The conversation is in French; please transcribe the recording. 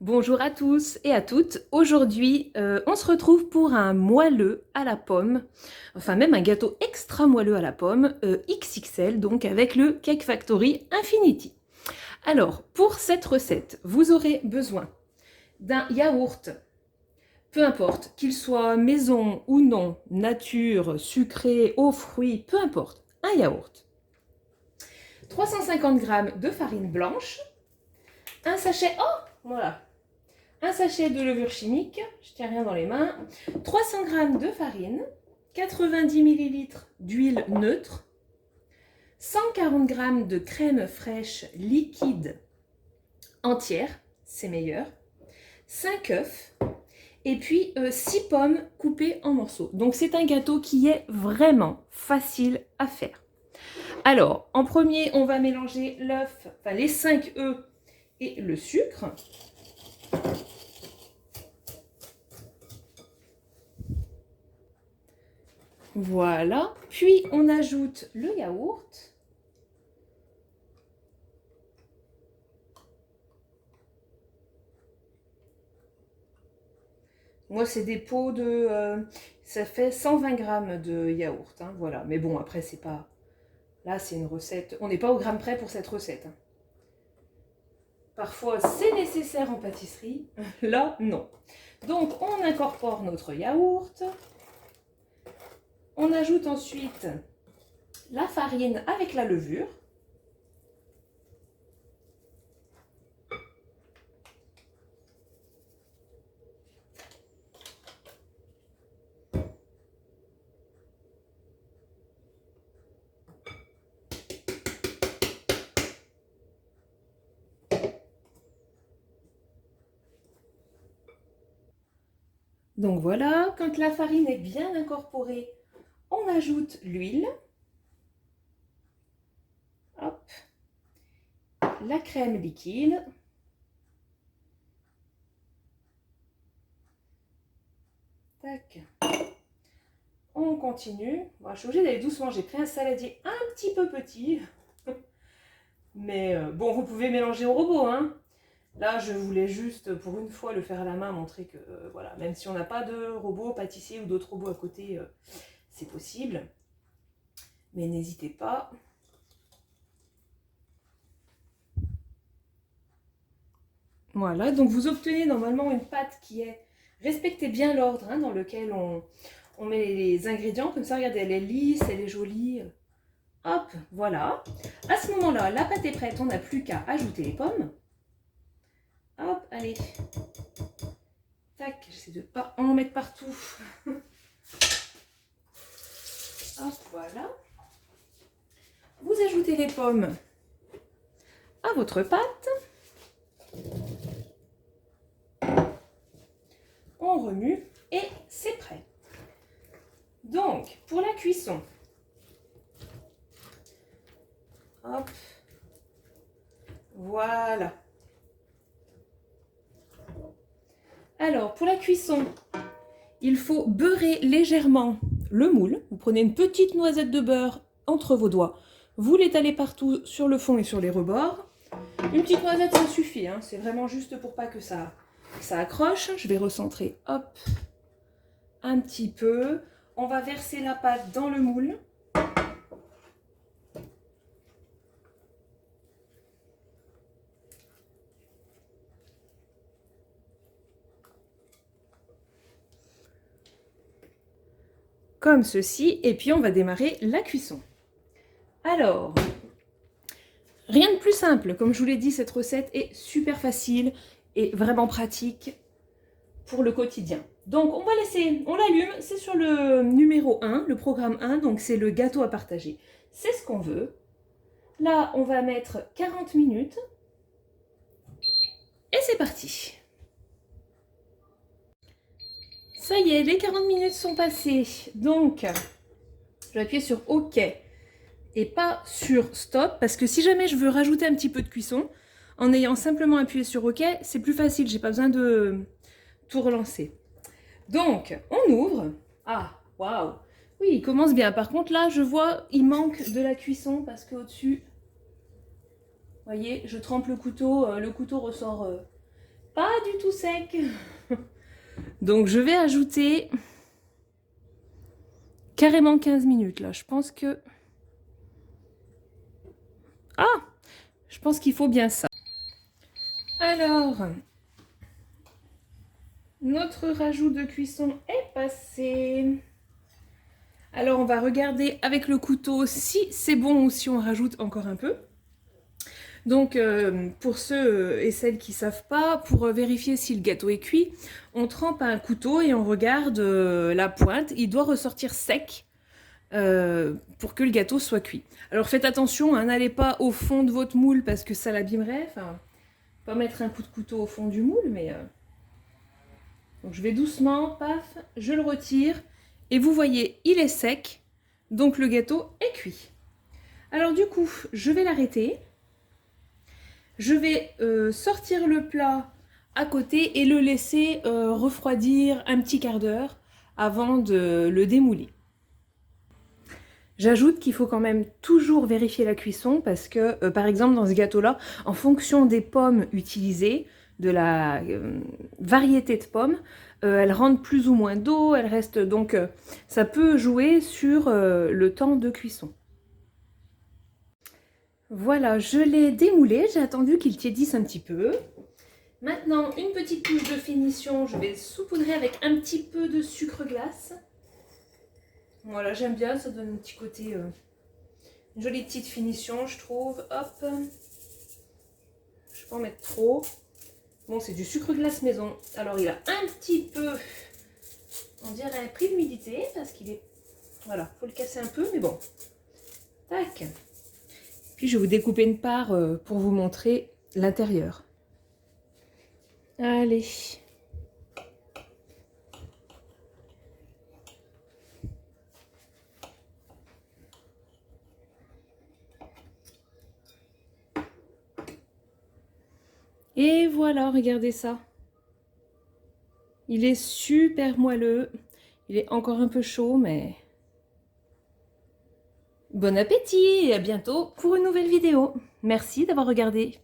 Bonjour à tous et à toutes. Aujourd'hui, on se retrouve pour un moelleux à la pomme, enfin même un gâteau extra moelleux à la pomme, XXL, donc avec le Cake Factory Infinity. Alors, pour cette recette, vous aurez besoin d'un yaourt, peu importe, qu'il soit maison ou non, nature, sucré, aux fruits, peu importe, un yaourt. 350 g de farine blanche, un sachet, voilà, un sachet de levure chimique, je tiens rien dans les mains, 300 g de farine, 90 ml d'huile neutre, 140 g de crème fraîche liquide entière, c'est meilleur, 5 œufs, et puis 6 pommes coupées en morceaux. Donc c'est un gâteau qui est vraiment facile à faire. Alors, en premier, on va mélanger l'œuf, enfin les 5 œufs et le sucre. Voilà, puis on ajoute le yaourt. Moi, c'est des pots de... ça fait 120 g de yaourt, hein, voilà. Mais bon, après, c'est pas... Là, c'est une recette... On n'est pas au gramme près pour cette recette. Hein. Parfois, c'est nécessaire en pâtisserie. Là, non. Donc, on incorpore notre yaourt. On ajoute ensuite la farine avec la levure. Donc voilà, quand la farine est bien incorporée, on ajoute l'huile. Hop. La crème liquide. Tac. On continue. Bon, je suis obligée d'aller doucement. J'ai pris un saladier un petit peu petit. Mais bon, vous pouvez mélanger au robot. Hein. Là, je voulais juste, pour une fois, le faire à la main, montrer que, voilà, même si on n'a pas de robot pâtissier ou d'autres robots à côté, c'est possible. Mais n'hésitez pas. Voilà, donc vous obtenez normalement une pâte qui est... Respectez bien l'ordre hein, dans lequel on met les ingrédients. Comme ça, regardez, elle est lisse, elle est jolie. Hop, voilà. À ce moment-là, la pâte est prête, on n'a plus qu'à ajouter les pommes. Hop, allez. Tac, j'essaie de ne pas en mettre partout. Hop, voilà. Vous ajoutez les pommes à votre pâte. On remue et c'est prêt. Donc, pour la cuisson, hop, voilà. Alors, pour la cuisson, il faut beurrer légèrement le moule. Vous prenez une petite noisette de beurre entre vos doigts. Vous l'étalez partout sur le fond et sur les rebords. Une petite noisette, ça suffit. Hein. C'est vraiment juste pour pas que ça accroche. Je vais recentrer, hop, un petit peu. On va verser la pâte dans le moule. Comme ceci, et puis on va démarrer la cuisson. Alors, rien de plus simple, comme je vous l'ai dit, cette recette est super facile et vraiment pratique pour le quotidien. Donc on va laisser, on l'allume, c'est sur le numéro 1, le programme 1, donc c'est le gâteau à partager. C'est ce qu'on veut. Là, on va mettre 40 minutes. Et c'est parti. Ça y est, les 40 minutes sont passées. Donc, je vais appuyer sur OK et pas sur Stop, parce que si jamais je veux rajouter un petit peu de cuisson, en ayant simplement appuyé sur OK, c'est plus facile, j'ai pas besoin de tout relancer. Donc, on ouvre. Ah, waouh! Oui, il commence bien. Par contre, là, je vois, il manque de la cuisson parce qu'au-dessus, vous voyez, je trempe le couteau ressort pas du tout sec. Donc je vais ajouter carrément 15 minutes là. Je pense que... Ah! Je pense qu'il faut bien ça. Alors, notre rajout de cuisson est passé. Alors on va regarder avec le couteau si c'est bon ou si on rajoute encore un peu. Donc pour ceux et celles qui ne savent pas, pour vérifier si le gâteau est cuit, on trempe un couteau et on regarde la pointe. Il doit ressortir sec pour que le gâteau soit cuit. Alors faites attention, hein, n'allez pas au fond de votre moule parce que ça l'abîmerait. Enfin, pas mettre un coup de couteau au fond du moule, mais... Donc je vais doucement, paf, je le retire. Et vous voyez, il est sec, donc le gâteau est cuit. Alors du coup, je vais l'arrêter. Je vais sortir le plat à côté et le laisser refroidir un petit quart d'heure avant de le démouler. J'ajoute qu'il faut quand même toujours vérifier la cuisson parce que, par exemple, dans ce gâteau-là, en fonction des pommes utilisées, de la variété de pommes, elles rentrent plus ou moins d'eau, elles restent donc ça peut jouer sur le temps de cuisson. Voilà, je l'ai démoulé, j'ai attendu qu'il tiédisse un petit peu. Maintenant, une petite touche de finition, je vais saupoudrer avec un petit peu de sucre glace. Voilà, j'aime bien, ça donne un petit côté, une jolie petite finition, je trouve. Hop, je ne vais pas en mettre trop. Bon, c'est du sucre glace maison. Alors, il a un petit peu, on dirait, pris d'humidité parce qu'il est... Voilà, il faut le casser un peu, mais bon. Tac. Puis, je vais vous découper une part pour vous montrer l'intérieur. Allez. Et voilà, regardez ça. Il est super moelleux. Il est encore un peu chaud, mais... Bon appétit et à bientôt pour une nouvelle vidéo. Merci d'avoir regardé.